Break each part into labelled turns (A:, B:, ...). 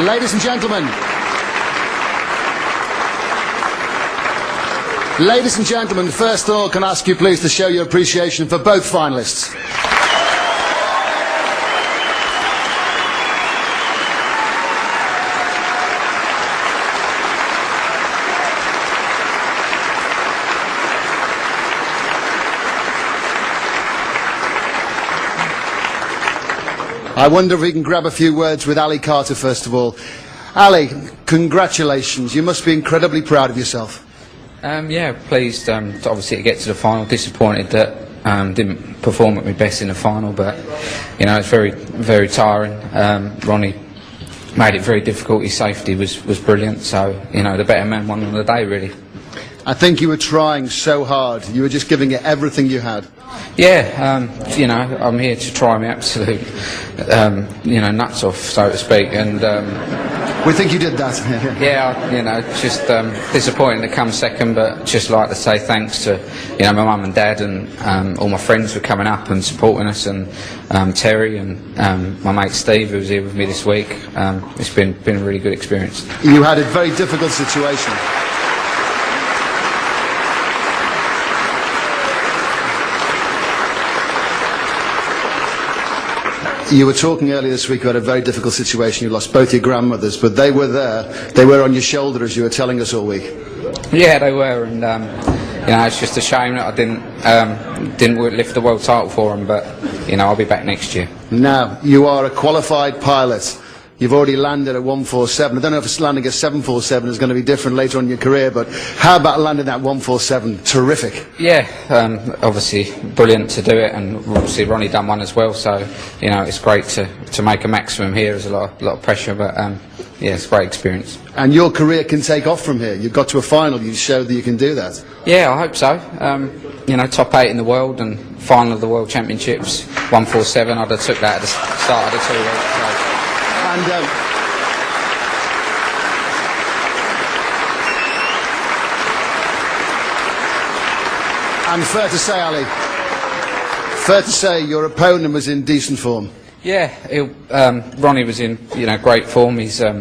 A: Ladies and gentlemen. Ladies and gentlemen, first of all, can I ask you please to show your appreciation for both finalists. I wonder if we can grab a few words with Ali Carter first of all. Ali, congratulations. You must be incredibly proud of yourself.
B: Yeah, pleased obviously to get to the final. Disappointed that didn't perform at my best in the final, but you know, it's very, very tiring. Ronnie made it very difficult. His safety was brilliant, so you know, the better man won on the day, really.
A: I think you were trying so hard. You were just giving it everything you had.
B: Yeah, you know, I'm here to try my absolute, you know, nuts off, so to speak, and
A: we think you did that.
B: yeah, you know, just disappointing to come second, but just like to say thanks to, you know, my mum and dad and all my friends for coming up and supporting us, and Terry and my mate Steve, who was here with me this week. It's been a really good experience.
A: You had a very difficult situation. You were talking earlier this week about a very difficult situation. You lost both your grandmothers, but they were there. They were on your shoulder, as you were telling us all week.
B: Yeah, they were, and you know, it's just a shame that I didn't lift the world title for them. But you know, I'll be back next year. Now,
A: you are a qualified pilot. You've already landed at 147. I don't know if it's landing at 747 is going to be different later on in your career, but how about landing at 147? Terrific.
B: Yeah, obviously brilliant to do it, and obviously Ronnie done one as well. So you know, it's great to make a maximum here. There's a lot of pressure, but yeah, it's a great experience.
A: And your career can take off from here. You've got to a final. You showed that you can do that.
B: Yeah, I hope so. You know, top 8 in the world and final of the World Championships, 147. I'd have took that at the start of the 2 weeks. So.
A: And fair to say, Ali, fair to say your opponent was in decent form.
B: Yeah, Ronnie was in, you know, great form. He's, you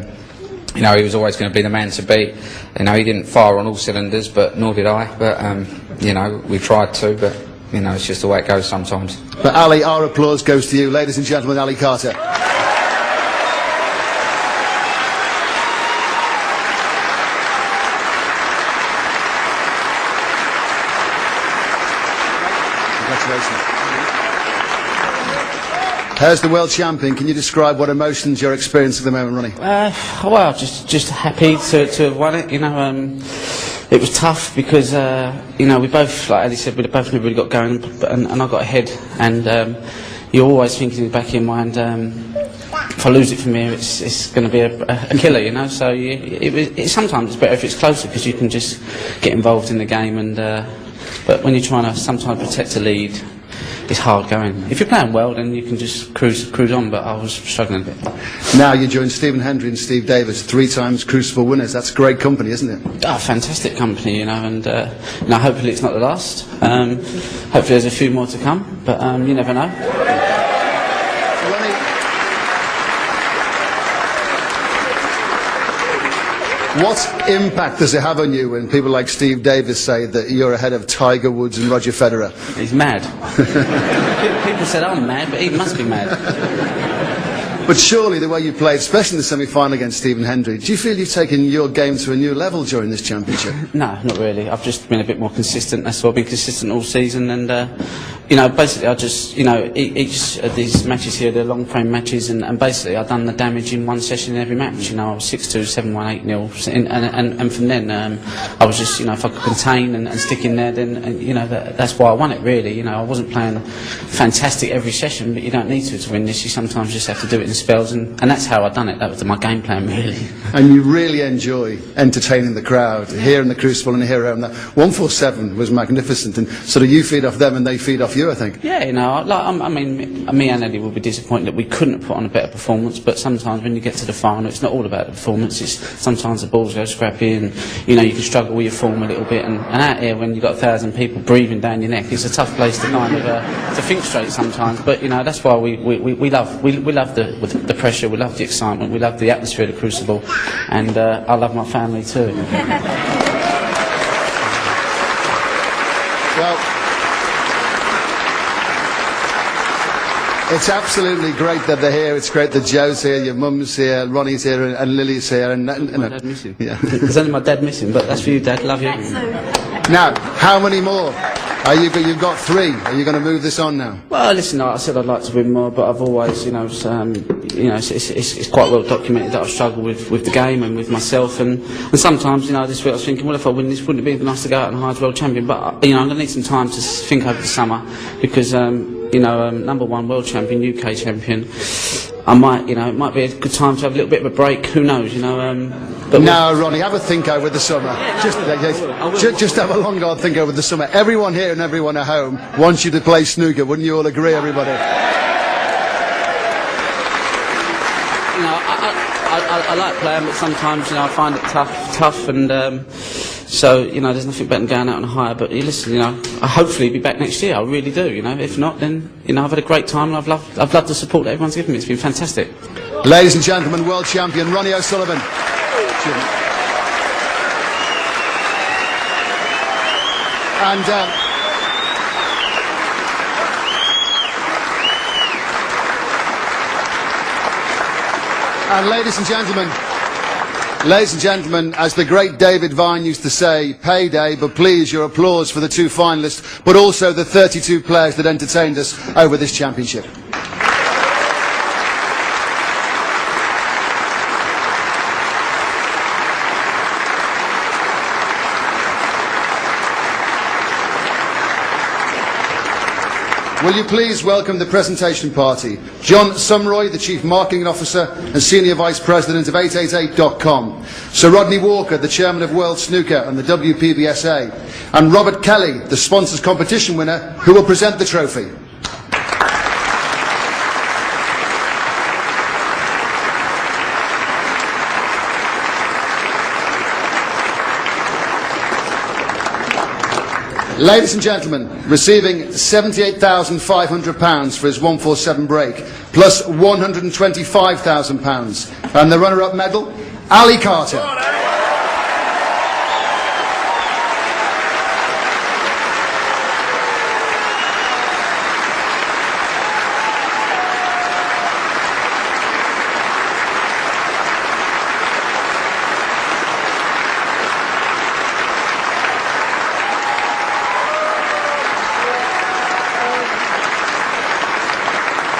B: know, he was always going to be the man to beat. You know, he didn't fire on all cylinders, but nor did I. But you know, we tried to, but you know, it's just the way it goes sometimes.
A: But Ali, our applause goes to you, ladies and gentlemen. Ali Carter. How's the world champion? Can you describe what emotions you're experiencing at the moment, Ronnie?
C: Well, just happy to have won it. You know, it was tough because you know, we both, like Ali said, we both never really got going, and I got ahead. And you're always thinking in the back of your mind, if I lose it from here, it's going to be a killer. You know, so sometimes it's better if it's closer because you can just get involved in the game. And but when you're trying to sometimes protect a lead, it's hard going. If you're playing well, then you can just cruise on, but I was struggling a bit.
A: Now you join Stephen Hendry and Steve Davis, 3 times Crucible winners. That's great company, isn't it?
C: Oh, fantastic company, you know, and now hopefully it's not the last. Hopefully there's a few more to come, but you never know.
A: What impact does it have on you when people like Steve Davis say that you're ahead of Tiger Woods and Roger Federer?
C: He's mad. People said I'm mad, but he must be mad.
A: But surely the way you played, especially in the semi-final against Stephen Hendry, do you feel you've taken your game to a new level during this championship?
C: No, not really. I've just been a bit more consistent. That's why I've been consistent all season, and you know, basically I just, you know, each of these matches here, they're long frame matches, and basically I've done the damage in one session in every match. You know, I was 6-2, 7-1, 8-0, and from then I was just, you know, if I could contain and stick in there, then you know, that's why I won it really. You know, I wasn't playing fantastic every session, but you don't need to win this. You sometimes just have to do it in spells, and that's how I've done it. That was my game plan really.
A: And you really enjoy entertaining the crowd here in the Crucible and here around that. 147 was magnificent, and sort of you feed off them and they feed off off you, I think.
C: Yeah, you know, I mean, me and Eddie will be disappointed that we couldn't have put on a better performance, but sometimes when you get to the final, it's not all about the performance. It's sometimes the balls go scrappy and, you know, you can struggle with your form a little bit. And out here, when you've got 1,000 people breathing down your neck, it's a tough place to kind of to think straight sometimes. But, you know, that's why we love the pressure, we love the excitement, we love the atmosphere of the Crucible, and I love my family too.
A: Well, it's absolutely great that they're here. It's great that Joe's here, your mum's here, Ronnie's here, and Lily's here. And
C: My dad missing.
A: Yeah.
C: There's only my dad missing, but that's for you, Dad. Love you.
A: Now, how many more? You've got 3. Are you going to move this on now?
C: Well, listen, I said I'd like to win more, but I've always, it's quite well documented that I struggle with the game and with myself, and sometimes, this week I was thinking, well, if I win this, wouldn't it be nice to go out and hire as world champion? But I'm going to need some time to think over the summer because, number 1 world champion, UK champion. I might, it might be a good time to have a little bit of a break. Who knows, But
A: no, Ronnie, have a think over the summer. Just have a long, hard think over the summer. Everyone here and everyone at home wants you to play snooker. Wouldn't you all agree, everybody?
C: I like playing, but sometimes, I find it tough, and so, there's nothing better than going out on a hire. But listen, I'll hopefully be back next year. I really do, If not, then, I've had a great time, and I've loved the support that everyone's given me. It's been fantastic.
A: Ladies and gentlemen, world champion Ronnie O'Sullivan. And ladies and gentlemen, as the great David Vine used to say, payday, but please your applause for the 2 finalists, but also the 32 players that entertained us over this championship. Will you please welcome the presentation party, John Sumroy, the Chief Marketing Officer and Senior Vice President of 888.com, Sir Rodney Walker, the Chairman of World Snooker and the WPBSA, and Robert Kelly, the Sponsors Competition winner, who will present the trophy. Ladies and gentlemen, receiving £78,500 for his 147 break, plus £125,000, and the runner-up medal, Ali Carter.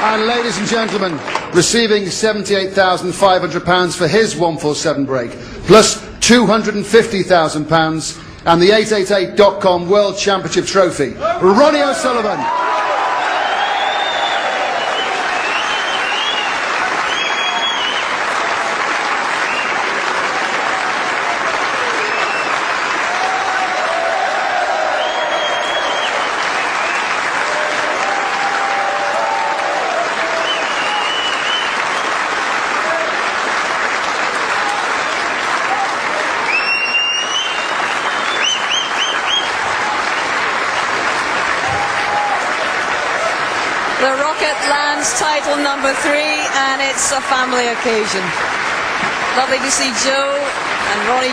A: And ladies and gentlemen, receiving £78,500 for his 147 break, plus £250,000 and the 888.com World Championship Trophy, Ronnie O'Sullivan.
D: The rocket lands title number 3, and it's a family occasion. Lovely to see Joe and Ronnie